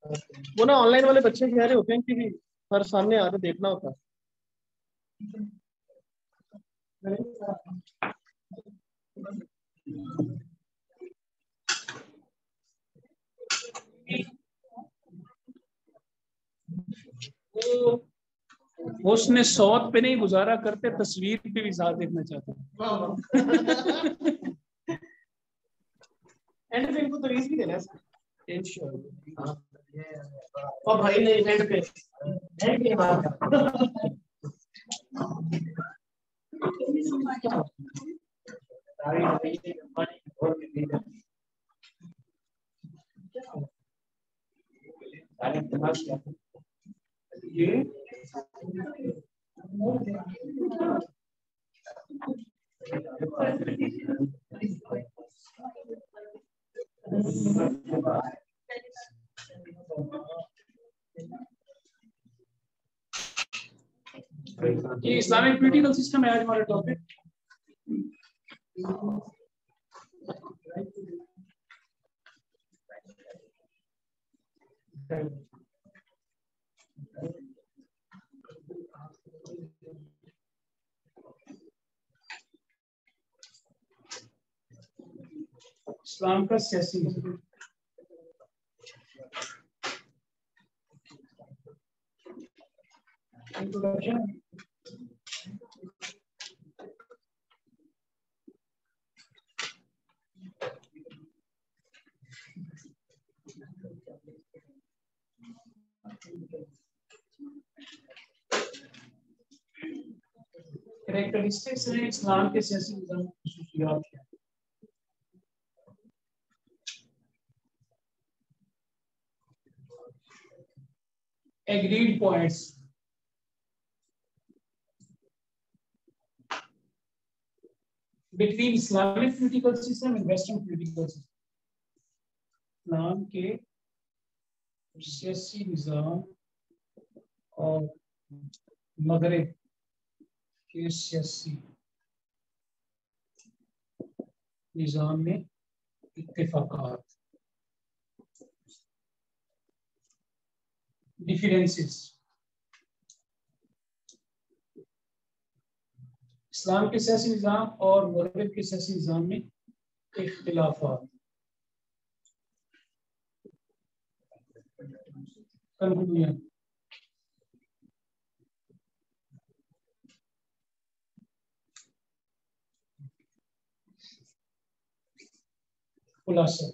وہ نا on line والے بچے کہہ رہے ہوتے ہیں کہ ہر سامنے آ کے دیکھنا ہوتا ہے. وہ اس نے سوت پہ نہیں گزارا کرتے، تصویر پہ بھی ساتھ دیکھنا چاہتے ہیں. اینڈ پہ ان کو تریز بھی دینا ہے انشاءاللہ. اور بھائی نے اینڈ پہ یہ اسلامک پولیٹیکل سسٹم ہے آج ہمارا ٹاپک. اسلام کا سیاسی نظام. کریکٹرسٹکس ہیں اسلام کے سیاسی نظام کی خصوصیات ہیں. Agreed points. Between Islamic political system and Western political system. اسلام کے سیاسی نظام اور مغرب کے سیاسی نظام میں اتفاقات. ڈیفرنسز. اسلام کے سیاسی نظام اور مغرب کے سیاسی نظام میں اختلافات. خلاصہ.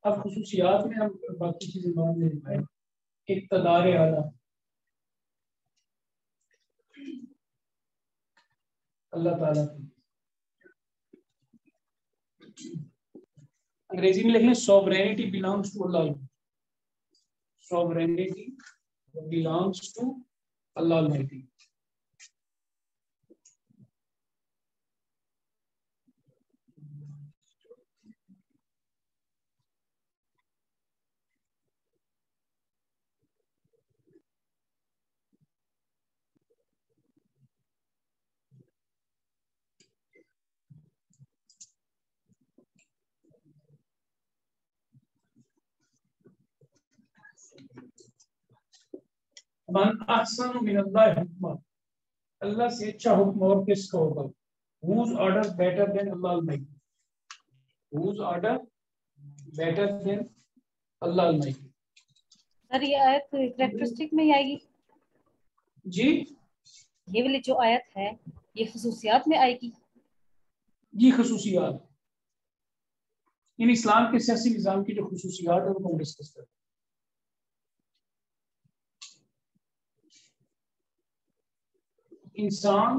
اب خصوصیات میں ہم باقی چیزیں بعد میں دکھائیں. اقتدار اعلیٰ. اللہ تعالیٰ کی انگریزی میں لکھ لیں sovereignty belongs to Allah. Sovereignty belongs to Allah Almighty. من احسن من اللہ حکمہ. اللہ سے اچھا حکم اور کس کا ہوگا. Whose order better than Allah Almighty. whose order better than Allah Almighty. سر یہ آیت کریکٹرسٹک میں ہی آئے گی؟ جی یہ والی جو آیت ہے یہ خصوصیات میں آئے گی؟ جی خصوصیات ان اسلام کے سیاسی نظام کی جو خصوصیات ہیں وہ ہم ڈسکس کرتے ہیں. انسان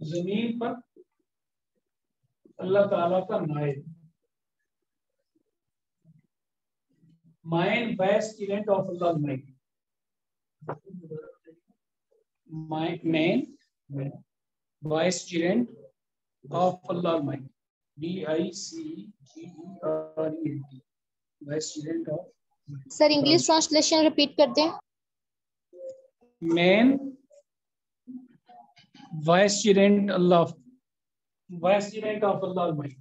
زمین پر اللہ تعالیٰ کا نائب man vicegerent of Allah Almighty. Man vicegerent of Allah Almighty. DICGERENT vicegerent of. Sir English translation repeat کر دیں. Man vicegerent of Allah Almighty.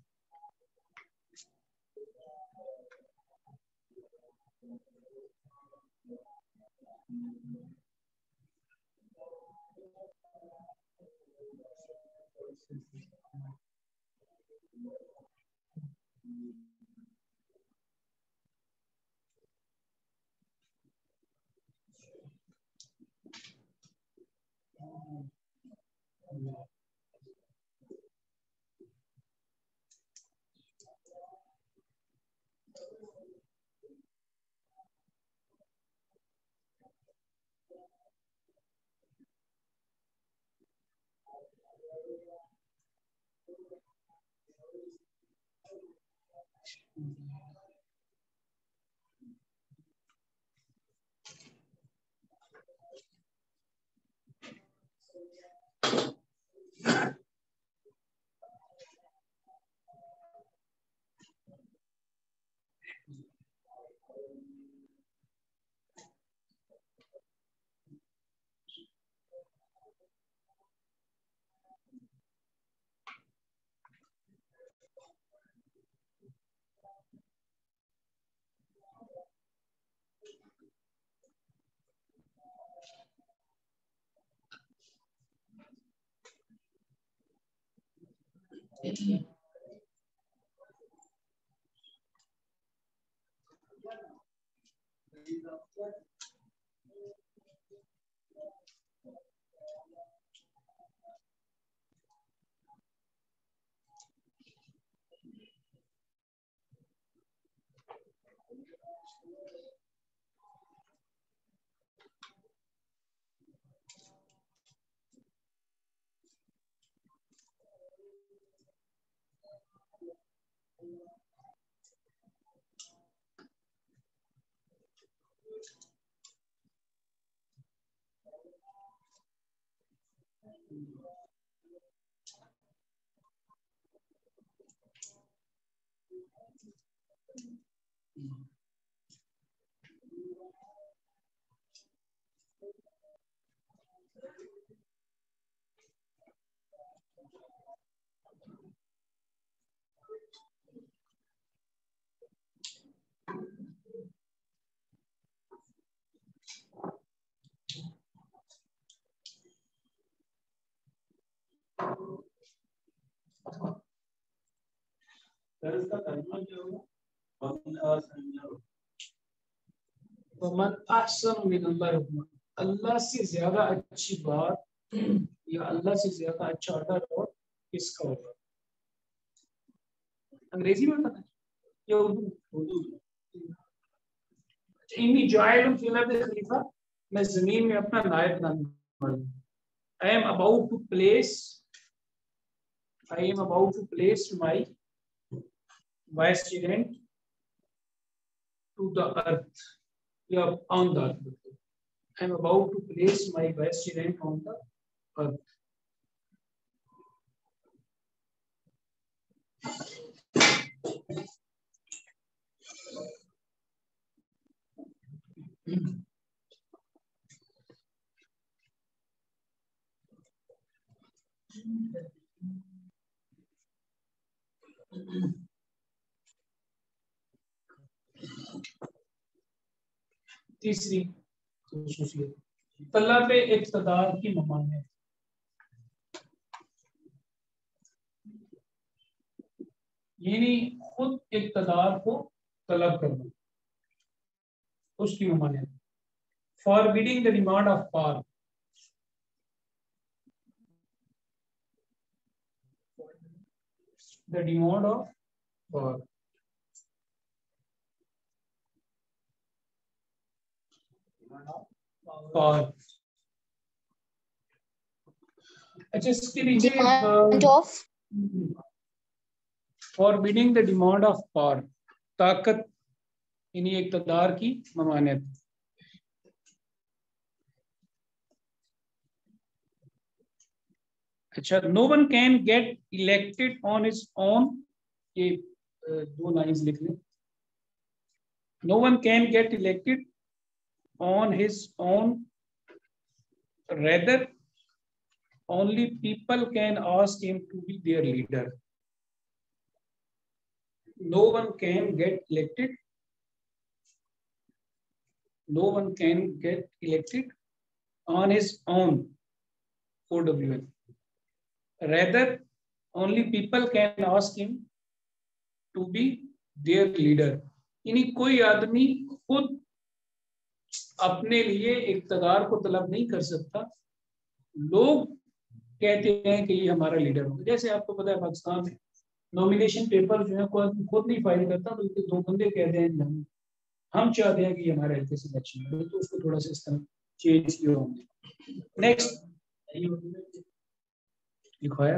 ومن احسن من اللہ حکما. اللہ سے زیادہ اچھی بات یا اللہ سے زیادہ اچھا آرڈر اور کس کا ہوگا؟ انگریزی میں پتہ ہے یا اردو؟ انی جاعل فی الارض خلیفہ، میں زمین میں اپنا نائب بنانے والا ہوں. I am about to place my vicegerent to the earth. Yeah, on the earth. I am about to place my vicegerent on the earth. تیسری خصوصیت طلب اقتدار کی ممانعت. یعنی خود اقتدار کو طلب کرنا، اس کی ممانعت. Forbidding the demand of power. The demand of power. Power. اچھا اس کے نیچے Demand of forbidding the demand of power. طاقت یعنی اقتدار کی ممانعت. اچھا no one can get elected on his own. یہ دو لائنز لکھ لیں. No one can get elected on his own. Rather, only people can ask him to be their leader. No one can get elected. No one can get elected on his own. OWN. Rather, only people can ask him to be their leader. یعنی کوئی آدمی خود اپنے لیے اقتدار کو طلب نہیں کر سکتا، لوگ کہتے ہیں کہ یہ ہمارا لیڈر ہوگا. جیسے آپ کو پتا ہے پاکستان میں نومینیشن پیپر جو ہے کوئی آدمی خود نہیں فائل کرتا، بلکہ دو بندے کہتے ہیں ہم چاہتے ہیں کہ یہ ہمارا ایل کے سی الیکشن ہے، تو اس کو تھوڑا سا اس طرح چینج کیا ہوں گے. نیکسٹ لکھوایا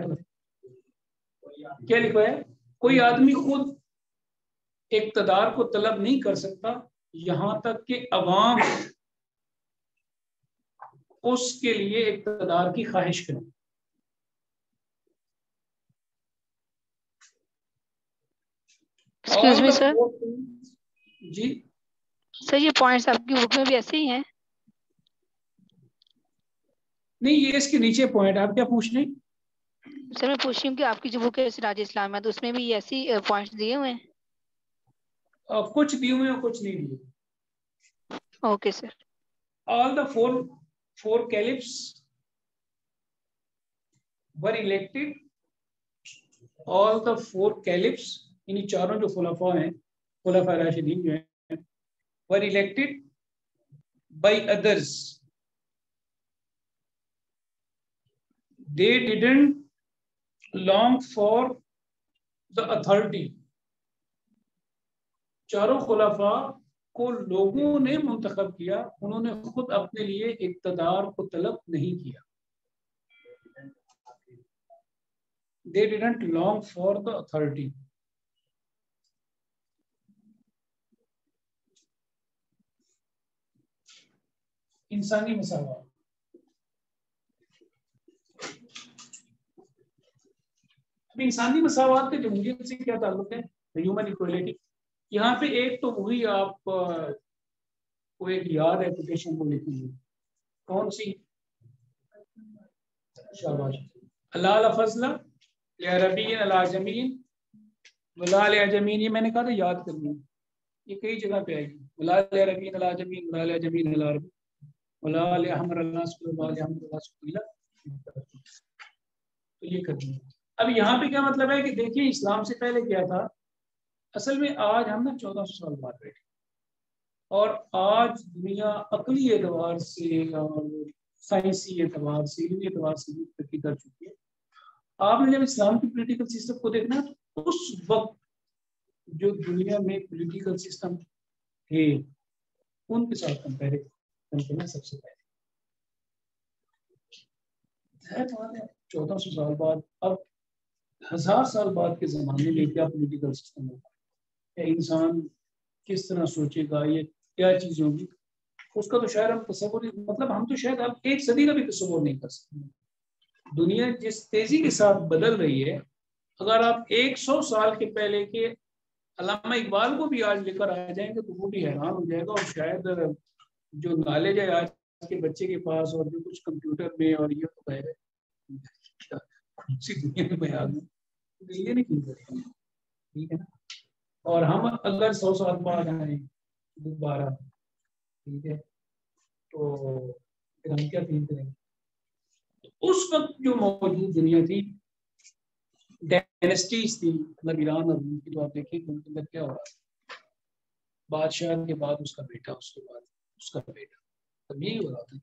کیا لکھوایا؟ کوئی آدمی خود اقتدار کو طلب نہیں کر سکتا یہاں تک کہ عوام اس کے لیے اقتدار کی خواہش کریں. ایکسکیوز می سر. جی سر یہ پوائنٹس آپ کی بک میں بھی ایسے ہی ہیں؟ نہیں، یہ اس کے نیچے پوائنٹ. آپ کیا پوچھ رہے ہیں؟ سر میں پوچھ رہی ہوں کہ آپ کی جو بک ہے سراج اسلام ہے تو اس میں بھی ایسی پوائنٹس دیے ہوئے ہیں؟ کچھ دیے ہوئے ہیں، کچھ نہیں دیے. Okay sir. All the four caliphs were elected. All the four caliphs یعنی چاروں جو خلفاء ہیں، خلفاء راشدین جو ہیں، were elected by others. They didn't long for the authority. چاروں خلفاء کو لوگوں نے منتخب کیا، انہوں نے خود اپنے لیے اقتدار کو طلب نہیں کیا. They didn't long for the authority. انسانی مساوات. اب انسانی مساوات کے جمہوریت سے کیا تعلق ہے؟ Human equality. یہاں پہ ایک تو وہی آپ کو ایک یاد اپلیکیشن کو لکھی ہے، کون سی؟ شاباش. اللہ لفظ لعربین العجمین ولا لعجمین، یہ میں نے کہا تھا یاد کرنی ہے، یہ کئی جگہ پہ آئی. ولا لعربین العجمین ولا لعجمین العرب ولا لأحمر الناس ولا لأحمر الناس تو یہ کرنی ہے. اب یہاں پہ کیا مطلب ہے کہ دیکھیے اسلام سے پہلے کیا تھا. اصل میں آج ہم نا 1400 سال بعد بیٹھے، اور آج دنیا عقلی اعتبار سے اور سائنسی اعتبار سے علمی اعتبار سے ترقی کر چکی ہے. آپ نے جب اسلام کی پولیٹیکل سسٹم کو دیکھنا تو اس وقت جو دنیا میں پولیٹیکل سسٹم تھے ان کے ساتھ کمپیریزن کرنا سب سے پہلے 1400 سال بعد. اب 1000 سال بعد کے زمانے میں کیا پولیٹیکل سسٹم ہوگا، انسان کس طرح سوچے گا، یہ کیا چیز ہوگی، اس کا تو شاید ہم تصور نہیں، مطلب ہم تو شاید اب ایک صدی کا بھی تصور نہیں کر سکتے. دنیا جس تیزی کے ساتھ بدل رہی ہے، اگر آپ 100 سال کے پہلے کے علامہ اقبال کو بھی آج لے کر آ جائیں گے تو وہ بھی حیران ہو جائے گا. اور شاید جو نالج ہے آج کے بچے کے پاس اور جو کچھ کمپیوٹر میں اور یہ تو ہے دنیا میں آ گئے دلیے نہیں کیوں کریں گے، ٹھیک ہے نا. اور ہم اگر 100 سال بعد آئیں دوبارہ، ٹھیک ہے، تو پھر ہم کیا فیل کریں گے. اس وقت جو موجود دنیا تھی ڈائنسٹیز تھی مطلب ایران اور روم کی، تو آپ دیکھیں کہ ان کے اندر کیا ہو رہا ہے، بادشاہ کے بعد اس کا بیٹا، اس کے بعد اس کا بیٹا، تب یہی ہو رہا تھا.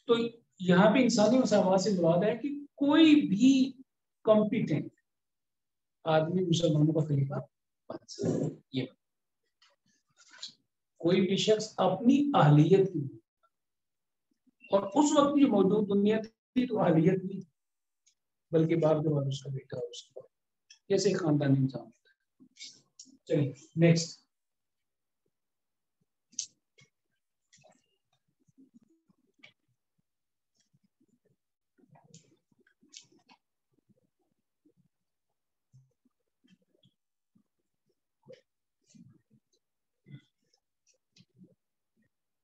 تو یہاں پہ انسانی مساوات سے مراد ہے کہ کوئی بھی کمپیٹنٹ آدمی مسلمانوں کا خلیفہ بن سکتا ہے. یہ کوئی بھی شخص اپنی اہلیت کی، اور اس وقت جو موجود دنیا تھی تو اہلیت نہیں تھی، بلکہ باپ کے بعد اس کا بیٹا اور اس کے بعد جیسے خاندانی نظام ہوتا ہے. چلیے نیکسٹ.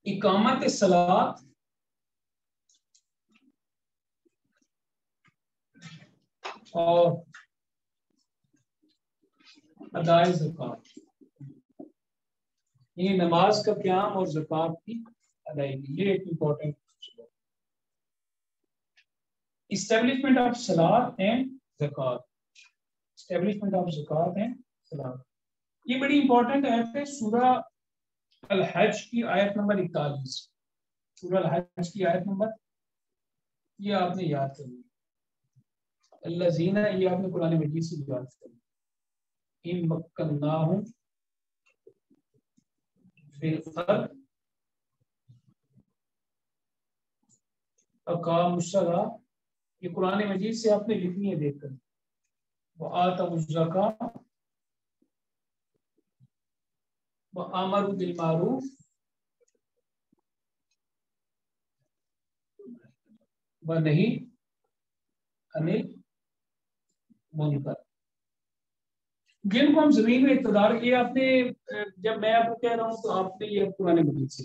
اقامت صلاۃ اور ادائے زکوٰۃ، یعنی نماز کا قیام اور زکوٰۃ کی ادائیگی، یہ ایک امپورٹنٹ اسٹیبلشمنٹ آف صلاۃ اینڈ زکوٰۃ. اسٹیبلشمنٹ آف زکوٰۃ اینڈ صلاۃ یہ بڑی امپورٹنٹ آیت ہے. سورہ الحج کی آیت نمبر 41. سورہ الحج کی آیت نمبر، یہ آپ نے یاد کرنی. الذین، یہ آپ نے قرآن مجید سے یاد کرنی. ان مکناہم فی الارض اقاموا الصلاۃ، یہ قرآن مجید سے آپ نے لکھنی ہے دیکھ کر. وآتوا الزکاۃ وآمروا بالمعروف ونہی عن المنکر. جن کو ہم زمین میں اقتدار، یہ آپ نے جب میں آپ کو کہہ رہا ہوں تو آپ نے یہ قرآن مجید سے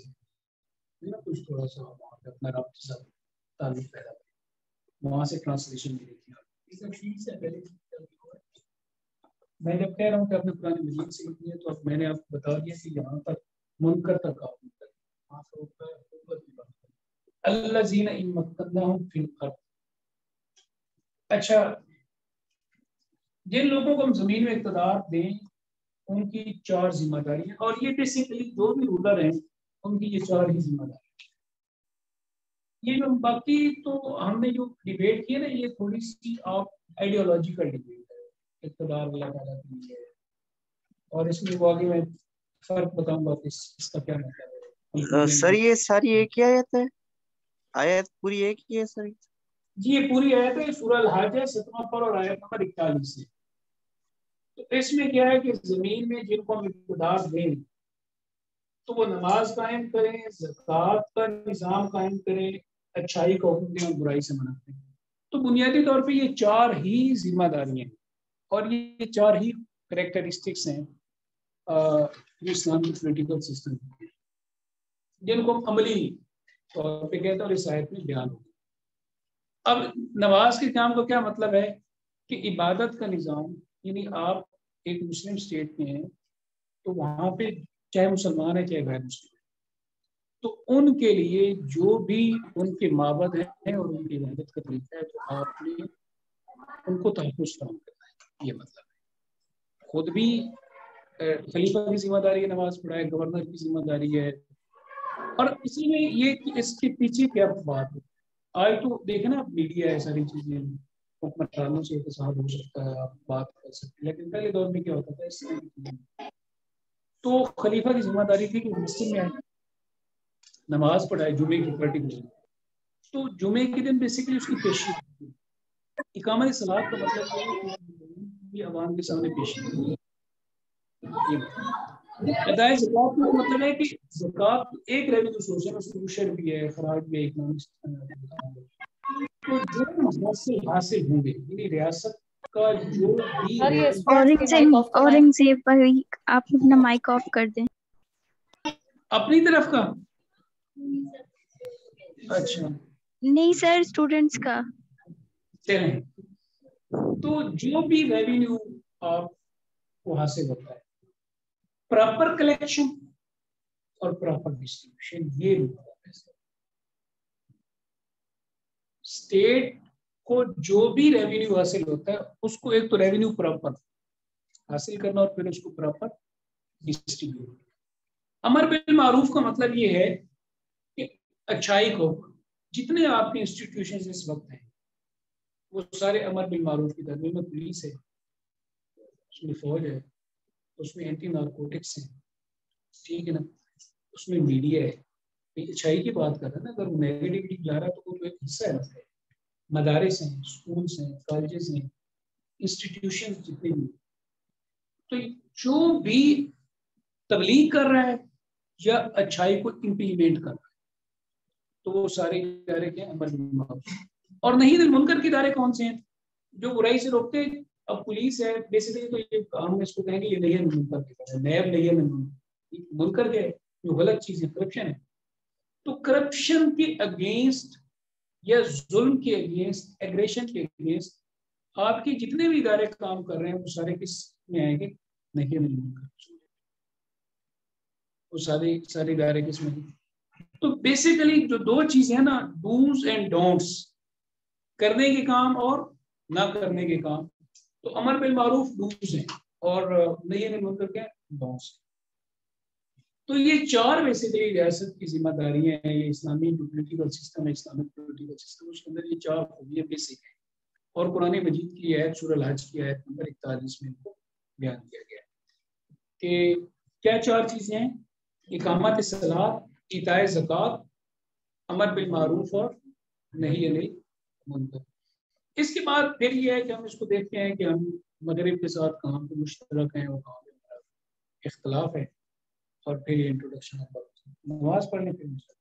کچھ تھوڑا سا اپنا رب کے ساتھ تعلق پیدا کیا، وہاں سے ٹرانسلیشن ملی تھی. میں جب کہہ رہا ہوں کہ آپ نے قرآن مجید سے لکھنی ہے تو اب میں نے آپ کو بتا دیا کہ یہاں تک منکر تک آپ الذین ان مکناہم فی الارض. اچھا، جن لوگوں کو ہم زمین میں اقتدار دیں ان کی 4 ذمہ داری ہیں، اور یہ بیسیکلی جو بھی رولر ہیں ان کی یہ 4 ہی ذمہ داری. یہ جو باقی تو ہم نے جو ڈیبیٹ کی ہے نا، یہ تھوڑی سی آپ آئیڈیالوجیکل ڈیبیٹ ہے، اقتدار اللہ تعالیٰ کے لیے، اور اس میں وہ آگے میں فرق بتاؤں گا کہ اس کا کیا مطلب ہے. سر یہ ساری ایک ہی آیت ہے؟ آیت پوری ایک ہی ہے سر؟ جی یہ پوری آیت ہے، سورہ الحج ہے 7واں پر اور آیت نمبر 41 ہے. تو اس میں کیا ہے کہ زمین میں جن کو ہم اقتدار دیں تو وہ نماز قائم کریں، زکوٰۃ کا نظام قائم کریں، اچھائی کا حکم دیں اور برائی سے منع کریں. تو بنیادی طور پہ یہ 4 ہی ذمہ داریاں ہیں، اور یہ 4 ہی کریکٹرسٹکس ہیں جو اسلام کی پولیٹیکل سسٹم ہے، جن کو ہم عملی طور پہ کہتے ہیں اور اس آیت میں بیان ہوگا. اب نماز کے قیام کا کیا مطلب ہے کہ عبادت کا نظام، یعنی آپ ایک مسلم اسٹیٹ میں ہیں تو وہاں پہ چاہے مسلمان ہے چاہے غیر مسلم ہے، تو ان کے لیے جو بھی ان کے معبد ہیں اور ان کی عبادت کا طریقہ ہے تو آپ نے ان کو تحفظ فراہم کرنا ہے. یہ مطلب ہے. خود بھی خلیفہ کی ذمہ داری ہے نماز پڑھائے، گورنر کی ذمہ داری ہے. اور اسی میں یہ کہ اس کے پیچھے کیا بات ہے، آج تو دیکھیں نا میڈیا ہے، ساری چیزیں حکمرانوں سے احتساب ہو سکتا ہے، آپ بات کر سکتے ہیں، لیکن پہلے دور میں کیا ہوتا تھا اس طرح تو خلیفہ کی ذمہ داری تھی کہ مسجد میں آئے، نماز پڑھائے جمعے کی پرٹیکولر. تو جمعے کے دن بیسیکلی اس کی پیشی ہوتی ہے. اقامت صلاۃ کا مطلب یہ ہے کہ عوام کے سامنے پیشی ہوتی ہے. ادائے زکوٰۃ کا مطلب ہے کہ زکوٰۃ ایک ریونیو سورس ہے، اس کو عشر بھی ہے، خراج بھی ہے، تو جو حاصل ہوں گے، یعنی ریاست کا جو بھی اورنگزیب بھائی آپ اپنا مائک آف کر دیں اپنی طرف کا. اچھا نہیں سر، اسٹوڈنٹس کا. چلیں، تو جو بھی ریونیو آپ کو حاصل ہوتا ہے، پراپر کلیکشن اور پراپر ڈسٹریبیوشن، یہ اسٹیٹ کو جو بھی ریونیو حاصل ہوتا ہے اس کو ایک تو ریونیو پراپر حاصل کرنا اور پھر اس کو پراپر ڈسٹریبیوٹ. امر بالمعروف کا مطلب یہ ہے کہ اچھائی کو, جتنے آپ کے انسٹیٹیوشن اس وقت ہیں وہ سارے امر بالمعروف کی طرف میں پولیس ہے, اس میں فوج ہے, اس میں اینٹی نارکوٹکس ہیں, ٹھیک ہے نا, اس میں میڈیا ہے. اچھائی کی بات کر رہا ہے نا, اگر وہ نیگیٹیوٹی پھیلا رہا ہے تو وہ تو ایک حصہ ہے. مدارس ہیں, اسکولس ہیں, کالجز ہیں, انسٹیٹیوشن جتنے بھی, تو جو بھی تبلیغ کر رہا ہے یا اچھائی کو امپلیمنٹ کر رہا ہے تو وہ سارے ادارے کے امر بالمعروف. اور نہیں منکر کے ادارے کون سے ہیں جو برائی سے روکتے ہیں؟ اب پولیس ہے بیسیکلی, تو یہ ہم اس کو کہیں گے یہ نہیں ہے منکر کے ادارے, نیب نہیں ہے منکر کے, جو غلط چیز ہے کرپشن ہے. تو کرپشن کے اگینسٹ یا ظلم کے اگینسٹ, ایگریشن کے اگینسٹ آپ کے جتنے بھی ادارے کام کر رہے ہیں وہ سارے کس میں آئیں گے؟ نہیں منکر, وہ سارے ادارے کس میں. تو بیسیکلی جو دو چیزیں ہیں نا, ڈوز اینڈ ڈونٹس, کرنے کے کام اور نہ کرنے کے کام, تو امر بالمعروف ڈوز ہیں اور نہیں منکر کے ڈونٹس. تو یہ چار بیسیکلی ریاست کی ذمہ داریاں ہیں. یہ اسلامی جو پولیٹیکل سسٹم ہے, اسلامک پولیٹیکل سسٹم, اس کے اندر یہ چار خوبیاں بیسک ہیں. اور قرآن مجید کی آیت سورہ الحج کی آیت نمبر 41 میں ان کو بیان کیا گیا ہے کہ کیا چار چیزیں ہیں؟ اقامت صلاۃ, ایتاء زکوٰۃ, امر بالمعروف اور نہی عن المنکر. اس کے بعد پھر یہ ہے کہ ہم اس کو دیکھتے ہیں کہ ہم مغرب کے ساتھ کہاں پہ مشترک ہیں اور کہاں پہ اختلاف ہے, اور پھر یہ انٹروڈکشن نماز پڑھنے پہ مشترک.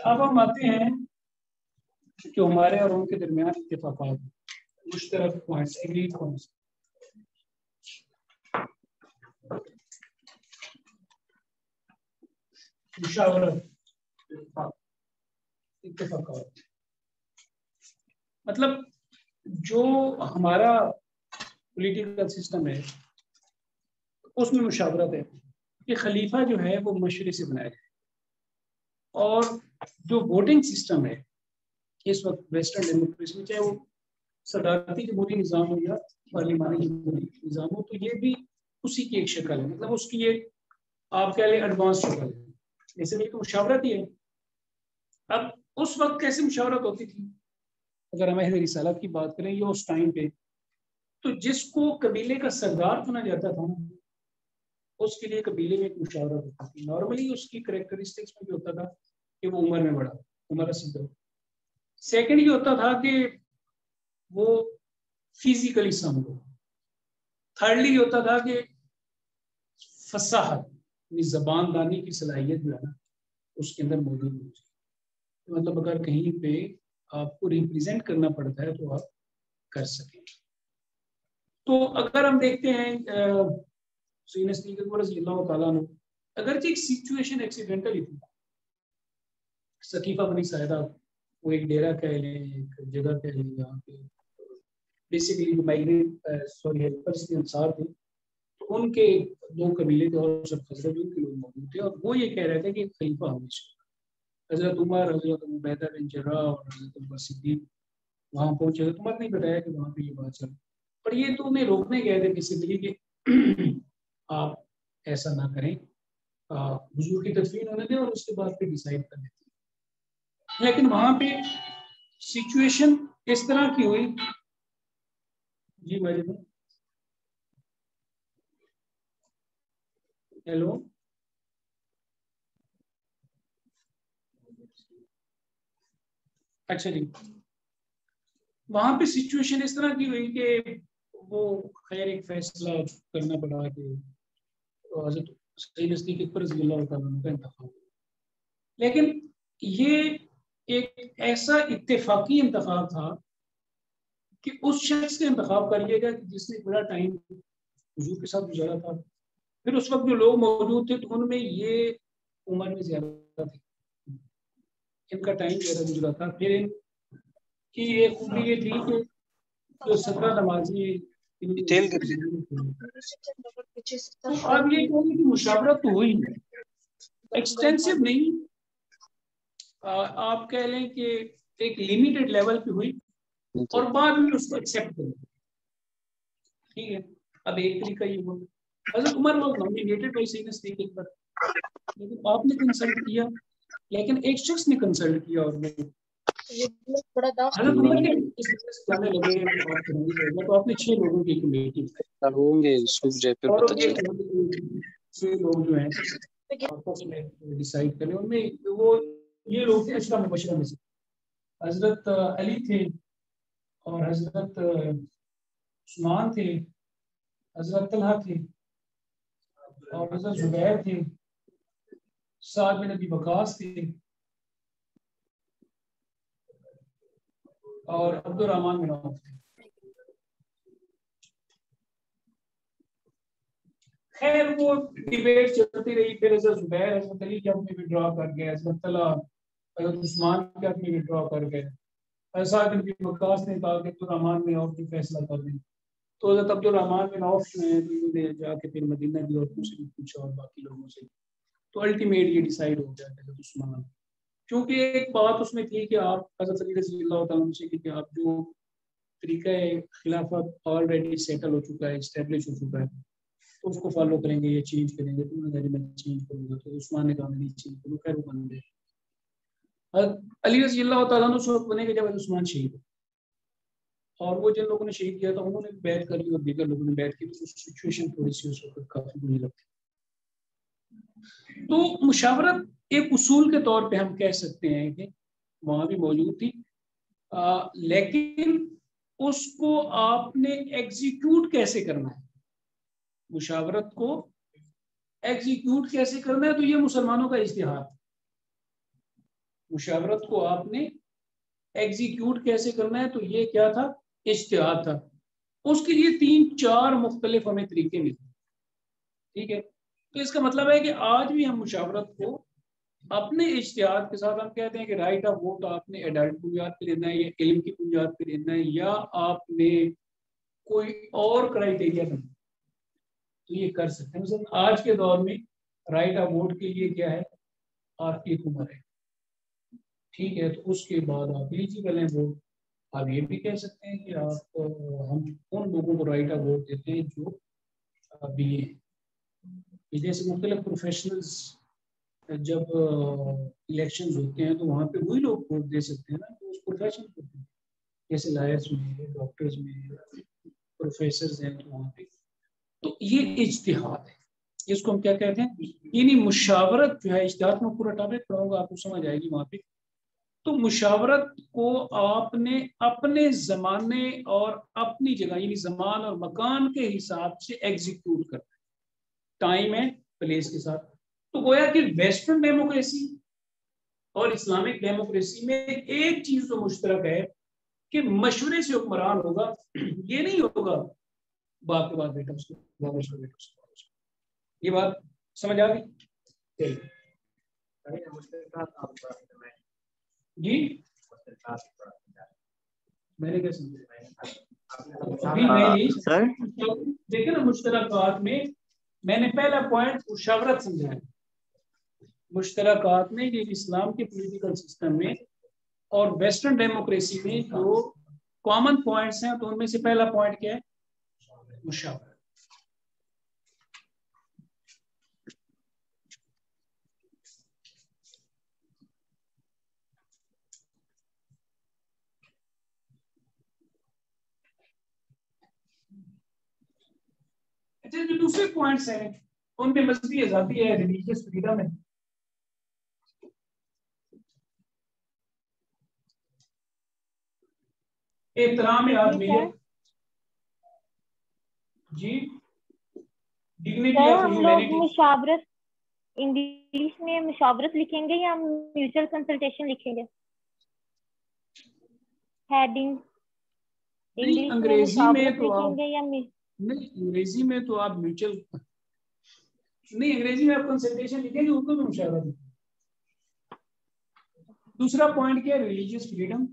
اب ہم آتے ہیں کہ ہمارے اور ان کے درمیان اتفاقات مشترک پوائنٹس ایگری پوائنٹس. مشاورت اتفاقات مطلب جو ہمارا پولیٹیکل سسٹم ہے اس میں مشاورت ہے کہ خلیفہ جو ہے وہ مشورے سے بنایا جائے. اور جو ووٹنگ سسٹم ہے اس وقت ویسٹرن ڈیموکریسی میں چاہے وہ صدارتی جمہوری نظام ہو یا پارلیمانی جمہوری نظام ہو تو یہ بھی اسی کی ایک شکل ہے. مطلب اس کی ایک آپ کہہ لیں ایڈوانس شکل ہے. جیسے کہ مشاورت ہی ہے. اب اس وقت کیسے مشاورت ہوتی تھی اگر ہم اہل رسالت کی بات کریں یا اس ٹائم پہ تو جس کو قبیلے کا سردار چنا جاتا تھا نا اس کے لیے قبیلے میں ایک مشاورت ہوتی تھی. نارملی اس کی کریکٹرسٹکس میں بھی ہوتا تھا کہ وہ عمر میں بڑا عمر رسید ہو. سیکنڈ یہ ہوتا تھا کہ وہ فزیکلی سم ہو. تھرڈلی یہ ہوتا تھا کہ فصاحت زبان دانی کی صلاحیت جو ہے نا اس کے اندر موجود ہو. مطلب اگر کہیں پہ آپ کو ریپرزینٹ کرنا پڑتا ہے تو آپ کر سکیں. تو اگر ہم دیکھتے ہیں سیدنا صدیق اکبر رضی اللہ تعالیٰ عنہ اگرچہ ایک سچویشن ایکسیڈنٹل ہی تھی. سقیفہ بنی ساعدہ وہ ایک ڈیرا کہہ لیں ایک جگہ کہہ لیں جہاں پہ بیسیکلی ہیلپرس کے انصار تھے. ان کے دو قبیلے تھے اور سب حضرت کے لوگ موجود تھے اور وہ یہ کہہ رہے تھے کہ خلیفہ ہونا چاہیے. حضرت عمر حضرت عبیدہ بن جراح اور حضرت ابو صدیق وہاں پہنچے. حضرت عمر نے بتایا کہ وہاں پہ یہ بات چل پر یہ تو انہیں روکنے گئے تھے کسی طریقے کہ آپ ایسا نہ کریں. حضور کی تدفین ہونے دیں اور اس کے بعد پھر ڈیسائیڈ کر دیتے. لیکن وہاں پہ سچویشن اس طرح کی ہوئی. جی بھائی ہیلو اچھا جی. وہاں پہ سچویشن اس طرح کی ہوئی کہ وہ خیر ایک فیصلہ کرنا پڑا کہ حضرت سیدنا صدیق اکبر رضی اللہ تعالیٰ عنہ کا انتخاب. لیکن یہ ایک ایسا اتفاقی انتخاب تھا کہ اس شخص کا انتخاب کر لیا گیا جس نے بڑا ٹائم حضور کے ساتھ گزارا تھا. پھر اس وقت جو لوگ موجود تھے تو ان میں یہ عمر میں زیادہ تھی. ان کا ٹائم زیادہ گزرا تھا. پھر ان کی ایک خوبی یہ تھی کہ جو 17 نمازی اب یہ کہوں کہ مشاورت تو ہوئی ایکسٹینسو نہیں. آپ کہہ لیں کہ ایک لمیٹڈ لیول پہ ہوئی اور بعد میں اس کو ایکسیپٹ کریں. ٹھیک ہے. اب ایک طریقہ یہ ہوا حضرت عمر واز نامینیٹڈ بائی سیدنا صدیق اکبر لیکن آپ نے کنسلٹ کیا. لیکن ایک شخص نے کنسلٹ کیا اور حضرت عمر کے جانے لگے تو آپ نے 6 لوگوں کی کمیٹی ہوں گے 6 لوگ جو ہیں آپس میں ڈیسائیڈ کریں. ان میں وہ یہ لوگ تھے اشرا مبشرہ میں سے. حضرت علی تھے اور حضرت عثمان تھے حضرت طلحہ تھے اور حضرت زبیر تھے سعد بن ابی وقاص تھے اور عبد الرحمن بن عوف تھے. خیر وہ ڈیبیٹ چلتی رہی. پھر حضرت زبیر حضرت علی کے اپنے وڈرا کر گئے. حضرت طلحہ حضرت عثمان کے اپنے وڈرا کر گئے. سعد بن ابی وقاص نے کہا کہ عبد الرحمن بن عوف کی فیصلہ کر دیں. تو حضرت عبدالرحمن بن عوف نے جا کے پھر مدینہ کی عورتوں سے بھی پوچھا اور باقی لوگوں سے، تو الٹیمیٹ یہ ڈیسائیڈ ہو گیا حضرت عثمان، کیونکہ ایک بات اس میں تھی کہ آپ حضرت علی رضی اللہ تعالیٰ عنہ سے کہ آپ جو طریقہ خلافت آلریڈی سیٹل ہو چکا ہے، اسٹیبلش ہو چکا ہے، تو اس کو فالو کریں گے یا چینج کریں گے؟ تو انہوں نے کہا میں چینج کروں گا، تو عثمان نے کہا میں نہیں چینج کروں، خیر وہ بن گئے۔ علی رضی اللہ تعالیٰ عنہ اس وقت بنے گے جب عثمان شہید ہو، اور وہ جن لوگوں نے شہید کیا تھا انہوں نے بیعت کر لی اور دیگر لوگوں نے بیعت کی، تو سچویشن تھوڑی سی اس وقت کافی بری لگتی۔ تو مشاورت ایک اصول کے طور پہ ہم کہہ سکتے ہیں کہ وہاں بھی موجود تھی، لیکن اس کو آپ نے ایگزیکیوٹ کیسے کرنا ہے، مشاورت کو ایگزیکیوٹ کیسے کرنا ہے، تو یہ مسلمانوں کا اجتہاد، مشاورت کو آپ نے ایگزیکیوٹ کیسے کرنا ہے تو یہ کیا تھا، اجتہاد تھا۔ اس کے لیے 3-4 مختلف ہمیں طریقے ملتے، ٹھیک ہے۔ تو اس کا مطلب ہے کہ آج بھی ہم مشاورت کو اپنے اجتہاد کے ساتھ ہم کہتے ہیں کہ رائٹ آف ووٹ آپ نے ایڈلٹ بنیاد پہ لینا ہے یا علم کی بنیاد پہ لینا ہے یا آپ نے کوئی اور کرائٹیریا بنا، تو یہ کر سکتے ہیں۔ مثلا آج کے دور میں رائٹ آف ووٹ کے لیے کیا ہے، آپ کی ایک عمر ہے، ٹھیک ہے، تو اس کے بعد آپ ایلیجیبل ہیں ووٹ۔ آپ یہ بھی کہہ سکتے ہیں کہ آپ ہم ان لوگوں کو رائٹ آف ووٹ دیتے ہیں جو بی اے، جیسے مختلف پروفیشنلز جب الیکشنز ہوتے ہیں تو وہاں پہ وہی لوگ ووٹ دے سکتے ہیں نا جو اس پروفیشن کو، جیسے لائرز میں، ڈاکٹرز میں، پروفیسرز ہیں، تو وہاں پہ تو یہ اجتہاد ہے، اس کو ہم کیا کہتے ہیں، یعنی مشاورت جو ہے، اجتہاد میں پورا ٹاپک پڑھوں گا آپ کو سمجھ آئے گی وہاں پہ۔ تو مشاورت کو آپ نے اپنے زمانے اور اپنی جگہ یعنی زمان اور مکان کے حساب سے ایگزیکیوٹ کرنا ہے، ٹائم ہے پلیس کے ساتھ۔ تو گویا کہ ویسٹرن ڈیموکریسی اور اسلامک ڈیموکریسی میں ایک چیز تو مشترک ہے کہ مشورے سے حکمران ہوگا، یہ نہیں ہوگا باپ کے بعد بیٹا اس کو، یہ بات سمجھ آ گئی جی؟ میں نے کیا سمجھا دیکھیں نا، مشترکات میں میں نے پہلا پوائنٹ مشاورت سمجھا ہے، مشترکات میں یہ اسلام کے پولیٹیکل سسٹم میں اور ویسٹرن ڈیموکریسی میں جو کامن پوائنٹس ہیں، تو ان میں سے پہلا پوائنٹ کیا ہے، مشاورت۔ اچھا، جو دوسرے پوائنٹس ہیں ان میں مذہبی آزادی ہے، ریلیجیس فریڈم ہے، احترام آدمیت، جی، ڈگنیٹی آف ہیومینٹی۔ مشاورت انگلش میں مشاورت لکھیں گے یا میوچل کنسلٹیشن لکھیں گے؟ ہیڈنگ انگریزی میں تو آپ نہیں، انگریزی میں تو آپ میوچل نہیں، انگریزی میں آپ کنسلٹیشن لکھیں گے، اردو میں مشاورت لکھیں گے۔ دوسرا پوائنٹ کیا ہے، ریلیجیس فریڈم،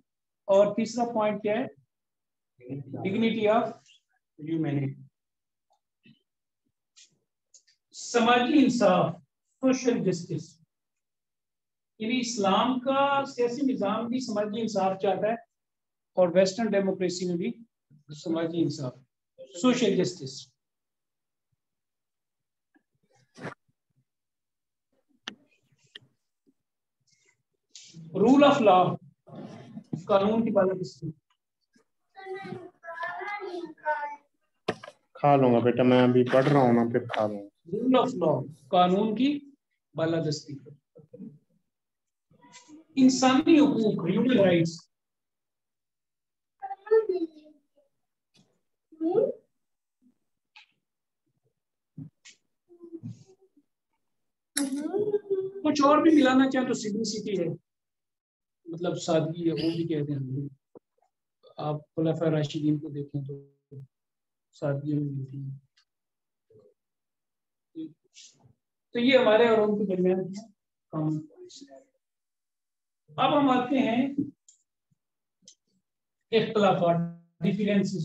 اور تیسرا پوائنٹ کیا ہے، ڈگنیٹی آف ہیومینٹی، سماجی انصاف، سوشل جسٹس، یعنی اسلام کا سیاسی نظام بھی سماجی انصاف چاہتا ہے اور ویسٹرن ڈیموکریسی میں بھی سماجی انصاف، social justice. Rule of law, قانون کی بالادستی۔ کھا لوں گا بیٹا، میں ابھی پڑھ رہا ہوں نا، پھر کھا لوں گا۔ رول آف لا، قانون کی بالادستی، انسانی حقوق، ہیومن رائٹس، کچھ اور بھی ملانا چاہیں تو سمپلسٹی ہے، مطلب سادگی ہے، وہ بھی کہتے ہیں۔ آپ خلفاء راشدین کو دیکھیں تو سادگی میں ملتی ہے، تو یہ ہمارے اور ان کے درمیان کامن پوائنٹس ہے۔ اب ہم آتے ہیں اختلافات، differences.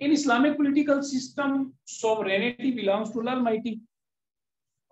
in Islamic political system sovereignty belongs to Allah Almighty,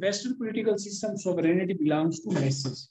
Western political system sovereignty belongs to masses.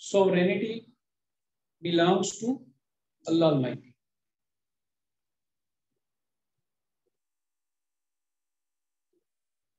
sovereignty belongs to Allah Almighty.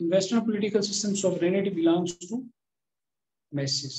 in Western political system sovereignty belongs to masses,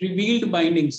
revealed bindings,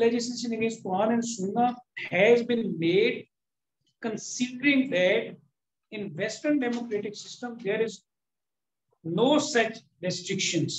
legislation against Quran and Sunnah has been made, considering that in Western democratic system there is no such restrictions.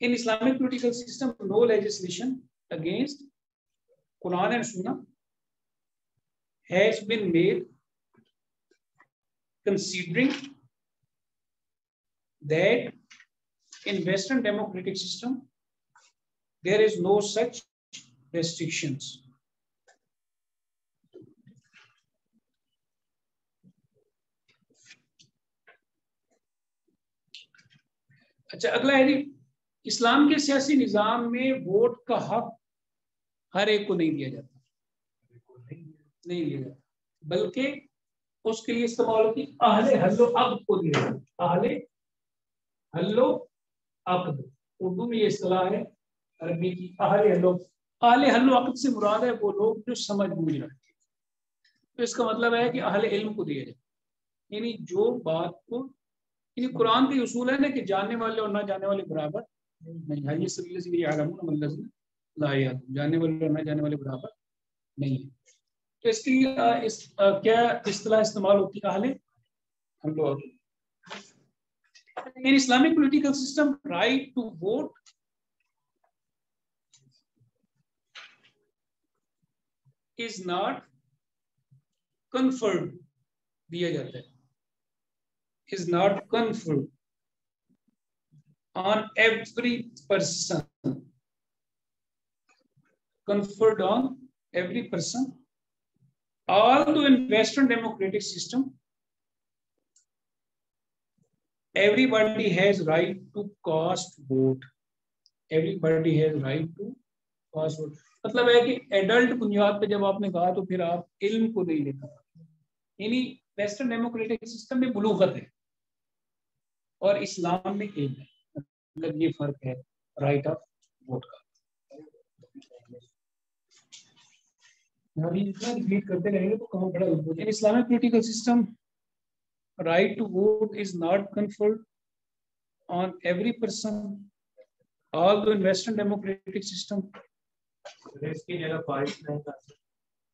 in Islamic political system, no legislation against Quran and Sunnah has been made, considering that in Western democratic system there is no such restrictions. اچھا اگلا ہے جی، اسلام کے سیاسی نظام میں vote کا حق ہر ایک کو نہیں دیا جاتا، نہیں دیا جاتا، بلکہ اس کے لیے استعمال ہوتی اہل حل و عقد کو دیا جاتا، اہل حل و عقد، اردو میں یہ اصطلاح ہے، عربی کی اہل حل و عقد سے مراد ہے وہ لوگ جو سمجھ بوجھ رکھتے ہیں، تو اس کا مطلب ہے کہ اہل علم کو دیا جاتا، یعنی جو بات کو، یعنی قرآن کا اصول ہے نا کہ جاننے والے اور نہ جاننے والے برابر نہیں، حدیث صلی اللہ علیہ وسلم لا یعلمون، جاننے والے اور نہ جاننے والے برابر نہیں ہے، تو اس کی کیا اصطلاح استعمال ہوتی ہے؟ اہل حل و عقد. In Islamic political system, right to vote is not conferred, دیا جاتا ہے, is not conferred on every person, conferred on every person, although in Western democratic system everybody has right to cast vote, everybody has right to cast vote. مطلب ہے کہ adult بنیاد پہ جب آپ نے کہا تو پھر آپ علم کو نہیں لے کر، یعنی ویسٹرن ڈیموکریٹک سسٹم میں بلوغت ہے اور اسلام میں علم ہے، مطلب یہ فرق ہے رائٹ آف ووٹ کا. ریپیٹ کرتے رہیں گے تو کہاں بڑا in Islamic political system right to vote is not conferred on every person, although in Western democratic system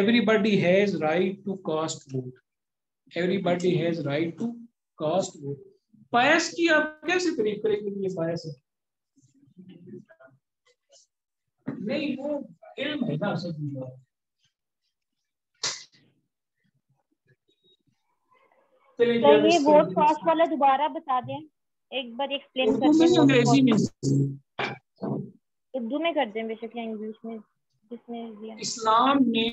everybody has right to cast vote, everybody has right to cast vote. bias کی آپ کیسے تعریف کریں گے؟ یہ bias ہے نہیں، وہ علم ہے نا اصل میں. یہ ووٹ کاسٹ والا دوبارہ بتا دیں، ایک بار ایکسپلین کر دیں. اردو میں کر دیں بے شک یا انگلش میں، جس میں دیا. اسلام میں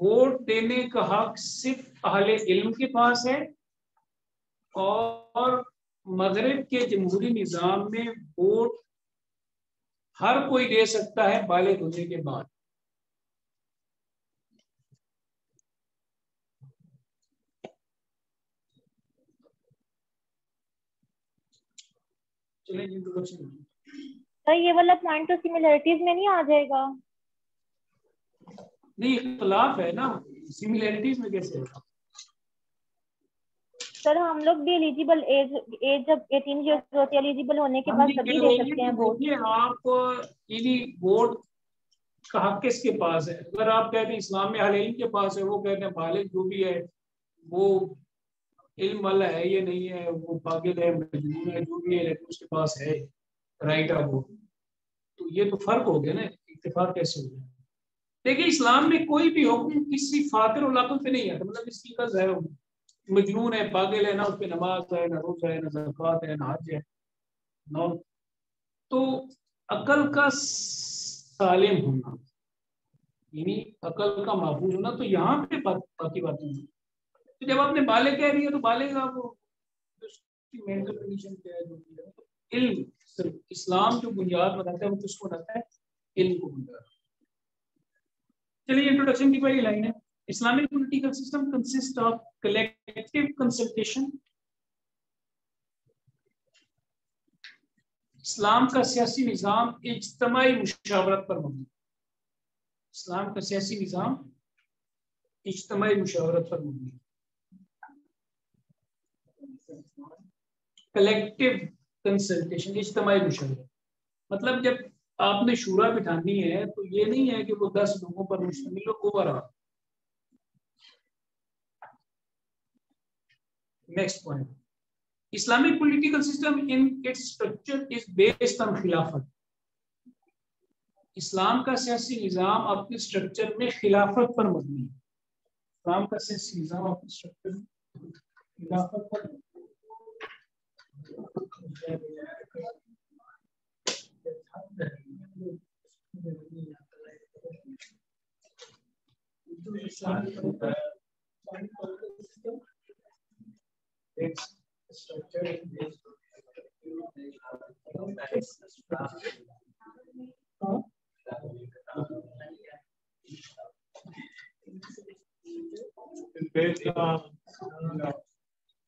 ووٹ دینے کا حق صرف اہل علم کے پاس ہے، اور مغرب کے جمہوری نظام میں ووٹ ہر کوئی دے سکتا ہے بالغ ہونے کے بعد. یہ والا پوائنٹ تو سملیرٹیز میں نہیں آ جائے گا؟ نہیں، اختلاف ہے نا، سملیرٹیز میں کیسے ہوگا؟ سر ہم لوگ بھی ایلیجیبل ایج جب 18 ایئرس ہوتی ہے ایلیجیبل ہونے کے بعد سبھی دے سکتے ہیں ووٹ. آپ یعنی ووٹ کا حق کس کے پاس ہے؟ اگر آپ کہتے ہیں اسلام میں اہل علم کے پاس ہے، وہ کہتے ہیں بالغ جو بھی ہے وہ علم والا ہے یا نہیں ہے، وہ پاگل ہے، مجنون ہے، جو بھی ہے اس کے پاس ہے رائٹ آف ووٹ. تو یہ تو فرق ہو گیا نا، اتفاق کیسے ہو گیا؟ دیکھیے اسلام میں کوئی بھی حکم کسی فاقر العقل پہ نہیں آتا، مطلب اس کی کا ظاہر ہو، مجنون ہے، پاگل ہے، نہ اس پہ نماز ہے، نہ روزہ ہے، نہ زکوٰۃ ہے، نہ حج ہے، نہ تو عقل کا سالم ہونا، یعنی عقل کا محفوظ ہونا، تو یہاں پہ باقی باتیں ہیں. تو جب آپ نے بالغ کہہ دیا تو بالغ آپ مینٹل کنڈیشن کیا ہے، جو بھی ہے علم، صرف اسلام جو بنیاد بناتا ہے وہ کس کو بناتا ہے؟ علم کو بنیاد. چلیے انٹروڈکشن کی پہلی لائن ہے، Islamic political system consist of collective consultation. اسلام کا سیاسی نظام اجتماعی مشاورت پر مبنی، اسلام کا سیاسی نظام اجتماعی مشاورت پر مبنی. کلیکٹیو کنسلٹیشن، اجتماعی مشاورت، مطلب جب آپ نے شورا بٹھانی ہے تو یہ نہیں ہے کہ وہ 10 لوگوں پر مشتمل ہو overall. Next point, Islamic political system in its structure is based on خلافت. اسلام کا سیاسی نظام اپنے اسٹرکچر میں خلافت پر مبنی ہے. اسلام کا سیاسی نظام اپنے اسٹرکچر میں خلافت پر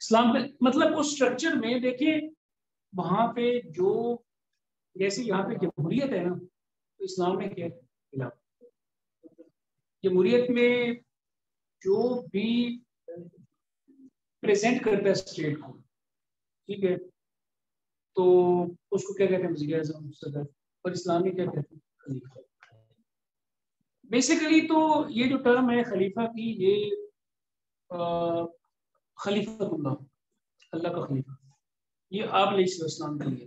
اسلام کا مطلب اس اسٹرکچر میں دیکھیں وہاں پہ جو جیسے یہاں پہ جمہوریت ہے نا تو اسلام میں کیا خلاف جمہوریت میں جو بھی پریزنٹ کرتا ہے اسٹیٹ کو ٹھیک ہے تو اس کو کیا کہتے ہیں وزیر اعظم صدر اور اسلام میں کیا کہتے ہیں خلیفہ. بیسیکلی تو یہ جو ٹرم ہے خلیفہ کی یہ خلیفۃ اللہ کا خلیفہ یہ آپ علیہ السلام کے لیے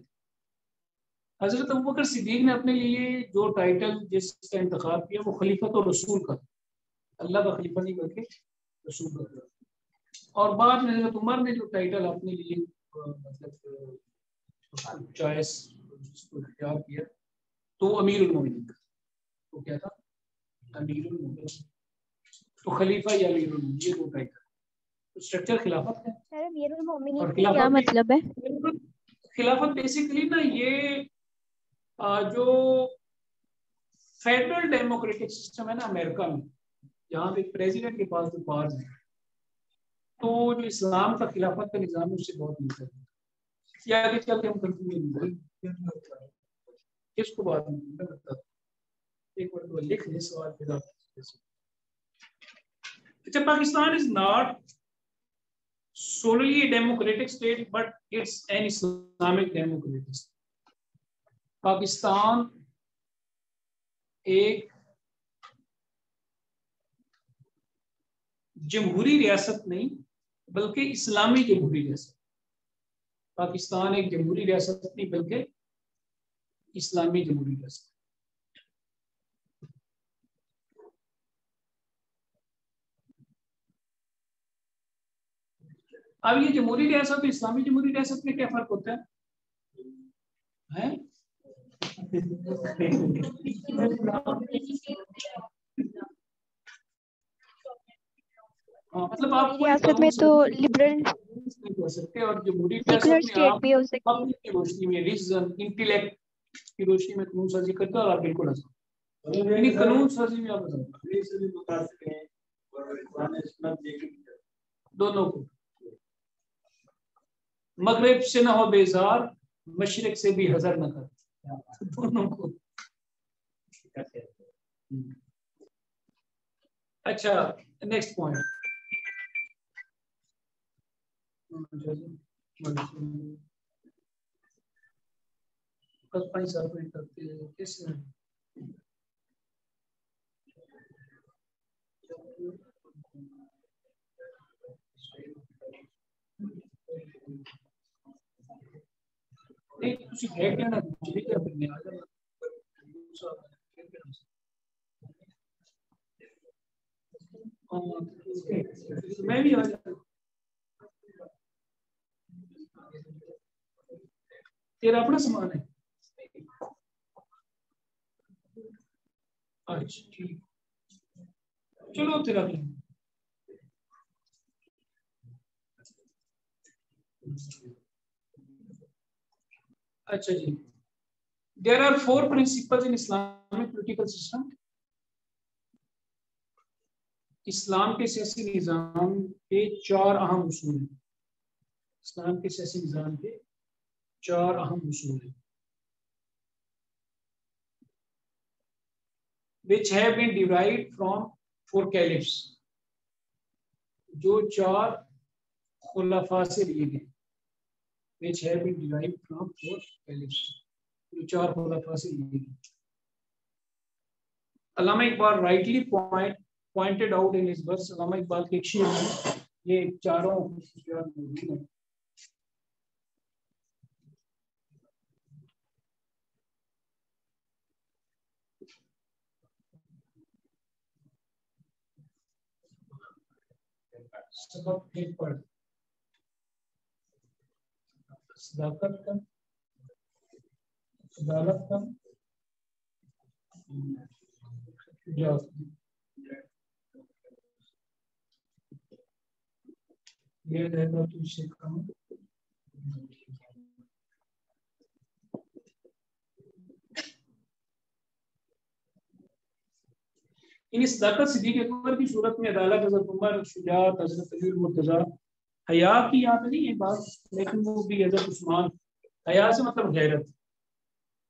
حضرت ابوبکر صدیق نے اپنے لیے جو ٹائٹل جس کا انتخاب کیا وہ خلیفۃ اور رسول کا اللہ کا خلیفہ نہیں بلکہ رسول کا. اور بعد میں حضرت عمر نے جو ٹائٹل اپنے لیے مطلب چوائس اختیار کیا تو امیر المومنین تو کیا تھا امیر المومنین تو خلیفہ یا امیر المومنین یہ دو ٹائٹل اسٹرکچر خلافت ہے. سر امیر المومنین اور کا کیا مطلب ہے؟ خلافت بیسیکلی نا یہ جو فیڈرل ڈیموکریٹک سسٹم ہے نا امریکہ میں جہاں پہ پریزیڈنٹ کے پاس جو پاورز ہیں تو جو اسلام کا خلافت کا نظام ہے اس سے بہت ملتا ہے. یا آگے چل کے ہم کنفیوژن کس کو بات نہیں ایک بار لکھ لیں سوال پھر اچھا. Pakistan is not solely a democratic state but it's an Islamic democratic state. Pakistan ایک جمہوری ریاست نہیں بلکہ اسلامی جمہوری ریاست. پاکستان ایک جمہوری ریاست نہیں بلکہ اسلامی جمہوری ریاست. اب یہ جمہوری ریاست اور اسلامی جمہوری ریاست میں کیا فرق ہوتا ہے؟ مطلب آپ ریاست میں تو لبرل ہو سکتے اور جمہوری سیکولر ریاست میں اسٹیٹ آپ بھی ہو سکتی اپنی کی روشنی میں ریزن انٹیلیکٹ کی روشنی میں قانون سازی کرتا ہے اور آپ بالکل یعنی قانون سازی میں آپ دونوں کو مغرب سے نہ ہو بیزار مشرق سے بھی حذر نہ کر دونوں کو. اچھا نیکسٹ پوائنٹ میں بھی تیرا اپنا سامان ہے. اچھا ٹھیک چلو تیرا بھی. اچھا جی there are 4 principles in Islamic political system. اسلام کے سیاسی نظام کے 4 اہم اصول ہیں. اسلام کے سیاسی نظام کے 4 اہم اصول ہیں which have been derived from 4 caliphs جو 4 خلفاء سے لیے گئے. which have been derived from 4 caliphs جو 4 خلفاء سے لیے گئے. علامہ Iqbal rightly pointed out in his verse. علامہ اقبال کے ایک شعر میں یہ 4 خصوصیات موجود ہیں. سبق ایک پڑھ صداقت کا عدالت کا یہ رہتا تو اس سے کم ان صداقت صدیق اکبر کی صورت میں عدالت حضرت عمر، شجاعت حضرت علی المرتضیٰ، حیا کی یاد نہیں ہے بات، لیکن وہ بھی حضرت عثمان. حیا سے مطلب غیرت.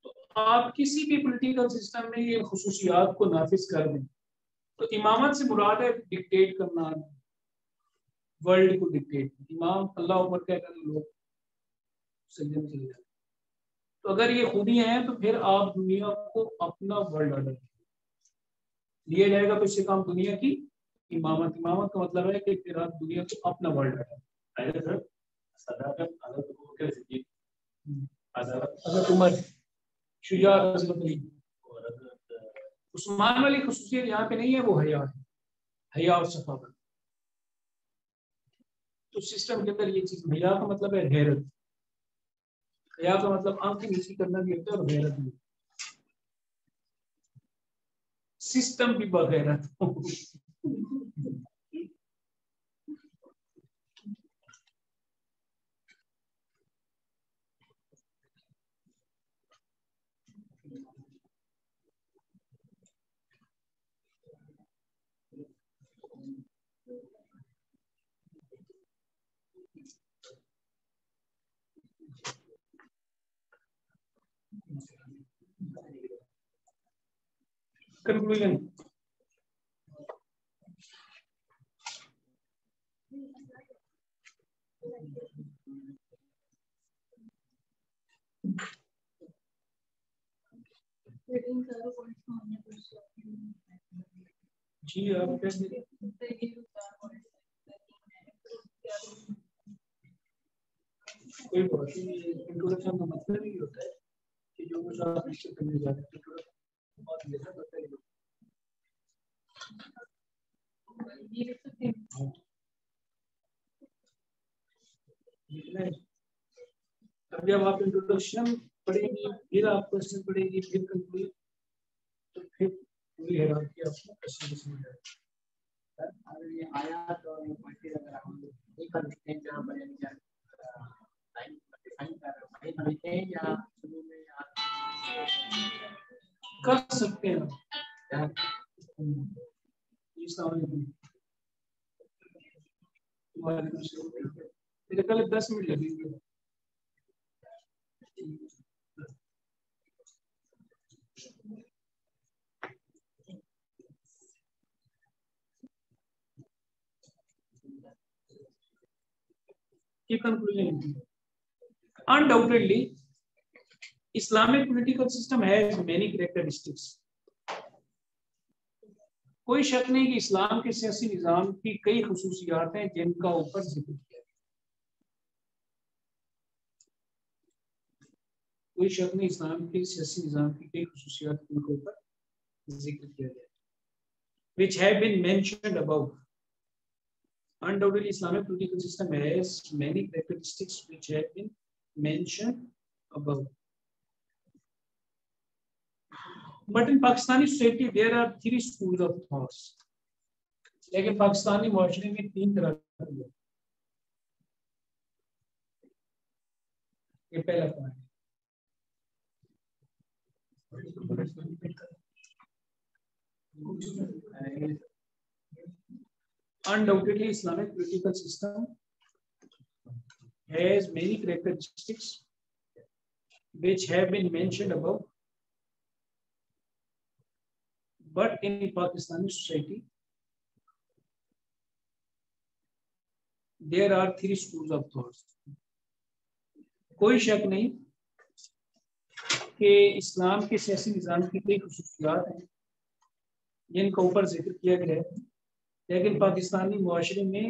تو آپ کسی بھی پولیٹیکل سسٹم میں یہ خصوصیات کو نافذ کر دیں تو امامت سے مراد ہے ڈکٹیٹ کرنا، ورلڈ کو ڈکٹیٹ. امام اللہ عمر کہہ کر لوگ سجدے میں چلے جاتے. تو اگر یہ خوبیاں ہیں تو پھر آپ دنیا کو اپنا ورلڈ آرڈر دیا جائے گا. تو اس سے کام دنیا کی امامت. امامت کا مطلب ہے کہ پھر آپ دنیا کو اپنا ورلڈ آرڈر. حضرت عمر، شجاعت حضرت علی. عثمان والی خصوصیت یہاں پہ نہیں ہے، وہ حیا ہے، حیا اور سخاوت. تو سسٹم کے اندر یہ چیز، حیا کا مطلب ہے غیرت. حیا کا مطلب آنکھ کی نیچی کرنا بھی ہوتا ہے اور غیرت بھی. سسٹم بھی بغیرت. Conclusion. جی آپ کوئی بات نہیں. انٹروڈکشن کا مطلب یہ ہوتا ہے کہ جو کچھ آپ اس سے کرنے جا رہے ہیں اب جب آپ انٹروڈکشن پڑھیں گی، پھر آپ کوشچن پڑھیں گی، پھر کنکلوژن، تو پھر پوری حیران کی آپ کو کوشچن سمجھ آئے گا. اگر یہ آیات اور مفسر اگر ہم نہیں کر سکتے ہیں جہاں پر یعنی ٹائم ڈیفائن کر رہے ہیں یا شروع میں کر سکتے ہیں. السلام علیکم. میرے کل 10 منٹ لگیں گے. Undoubtedly, Islamic political system has many characteristics. کوئی شک نہیں کہ اسلام کے سیاسی نظام کی کئی خصوصیات ہیں جن کا اوپر ذکر کیا ہے. کوئی شک نہیں اسلام کے سیاسی نظام کی کئی خصوصیات جن کے اوپر ذکر کیا گیا ہے. which have been mentioned above. Undoubtedly, Islamic political system has many characteristics which have been mentioned above. But in Pakistani society, there are 3 schools of thoughts. لیکن پاکستانی معاشرے میں 3 طرح کے لوگ. یہ پہلا point. Undoubtedly, Islamic political system has many characteristics which have been mentioned above. But in Pakistani society, there are 3 schools of thoughts. کوئی شک نہیں کہ اسلام کے سیاسی نظام کی کئی خصوصیات ہیں جن کا اوپر ذکر کیا گیا ہے، لیکن پاکستانی معاشرے میں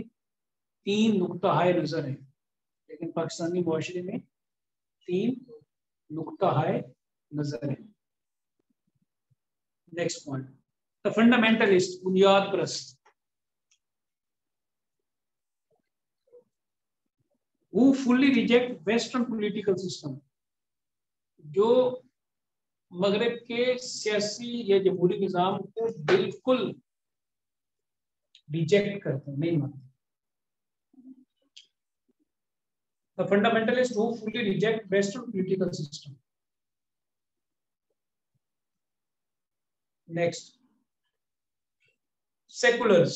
3 نقطہ نظر ہیں. لیکن پاکستانی معاشرے میں 3 نقطہ نظر ہیں. نیکسٹ پوائنٹ، دا فنڈامنٹلسٹ، بنیاد پرست. who fully reject Western political system، جو مغرب کے سیاسی یا جمہوری نظام کو بالکل ریجیکٹ کرتے ہیں، نہیں مانتے. The fundamentalists who fully reject Western political system. Next, seculars.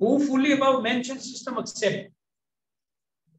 Who fully above mentioned system accept.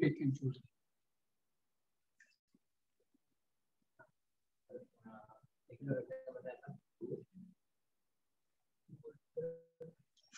pick and choose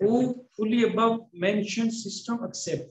Who fully above mentioned system accept.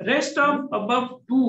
Rest of above two,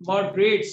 moderates,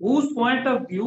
Whose point of view,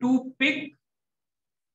to pick,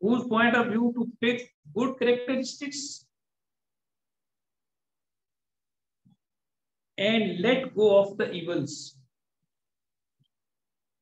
Whose point of view to pick good characteristics and let go of the evils.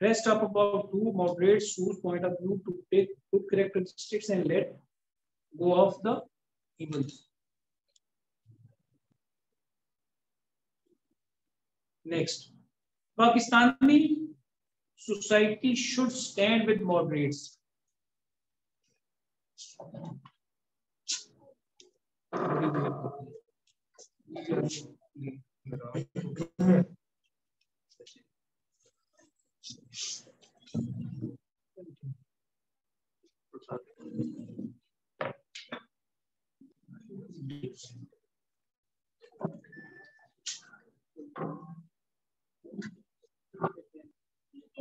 Rest of about two moderates whose point of view to pick good characteristics and let go of the evils. Next, Pakistani society should stand with moderates.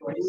20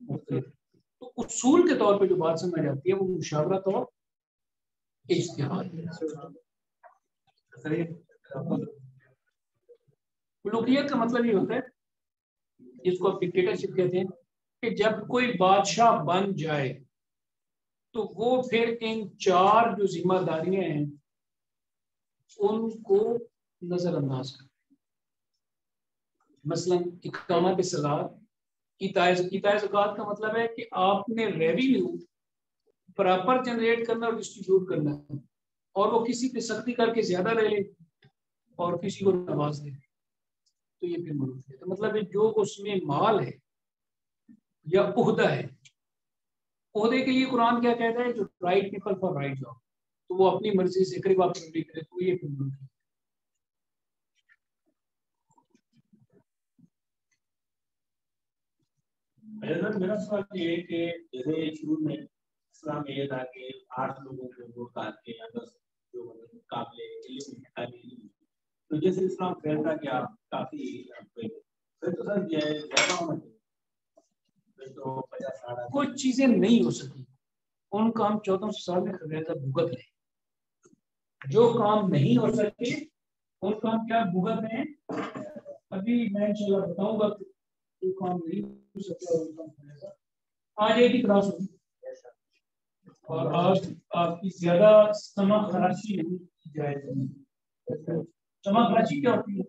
تو اصول کے طور پہ جو بات سمجھ آتی ہے وہ مشاورت اور اجتہاد ہے. ملوکیت کا مطلب یہ ہوتا ہے جس کو آپ ڈکٹیٹرشپ کہتے ہیں کہ جب کوئی بادشاہ بن جائے تو وہ پھر ان 4 جو ذمہ داریاں ہیں ان کو نظر انداز کرے. مثلا اقامت صلاۃ، ایتاء زکوٰۃ کا مطلب ہے کہ آپ نے ریونیو پراپر جنریٹ کرنا اور ڈسٹریبیوٹ کرنا ہے، اور وہ کسی پہ سختی کر کے زیادہ لے لے اور کسی کو نواز دے تو یہ پھر ملوکیت ہے. مطلب ہے جو اس میں مال ہے یا عہدہ ہے، عہدے کے لیے قرآن کیا کہتا ہے؟ جو right people for right job, تو وہ اپنی مرضی سے قریب آپ کرے تو یہ پھر ملوکیت. میرا سوال یہ ہے کہ جیسے شروع میں اسلام یہ تھا کہ 8 لوگوں کو ووٹ ڈال کے یا 10 جو قابل علم ہے، تو جیسے اسلام پھیلتا گیا کافی پھر تو سر یہ زیادہ ہونا چاہیے تو 50 سال کچھ چیزیں نہیں ہو سکی ان کا ہم 1400 سال میں خمیازہ بھگت رہے. جو کام نہیں ہو سکے ان کا ہم کیا بھگت رہے ہیں. ابھی میں انشاءاللہ بتاؤں گا جو کام نہیں ہو سکتا ان کا خمیازہ. آج ایک ہی کلاس ہوگی اور آج آپ کی زیادہ سمع خراشی نہیں کی جائے گی. سمع خراشی کیا ہوتی ہے؟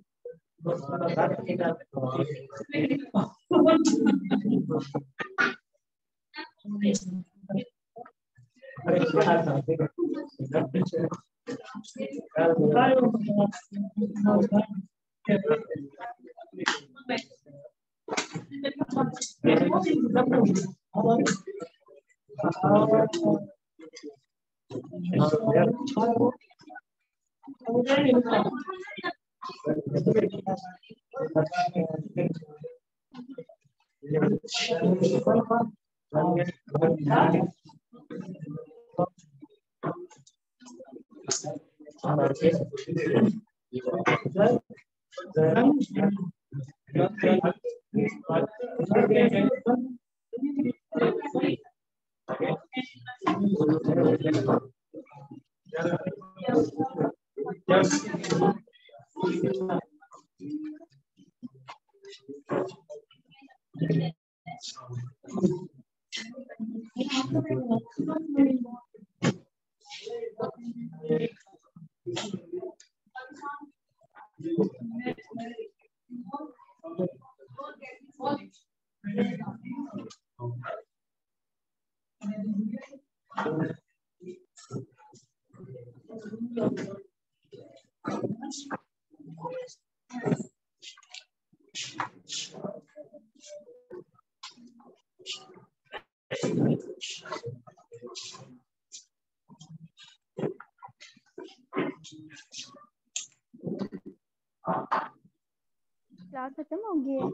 کلاس ختم ہو گئی ہے.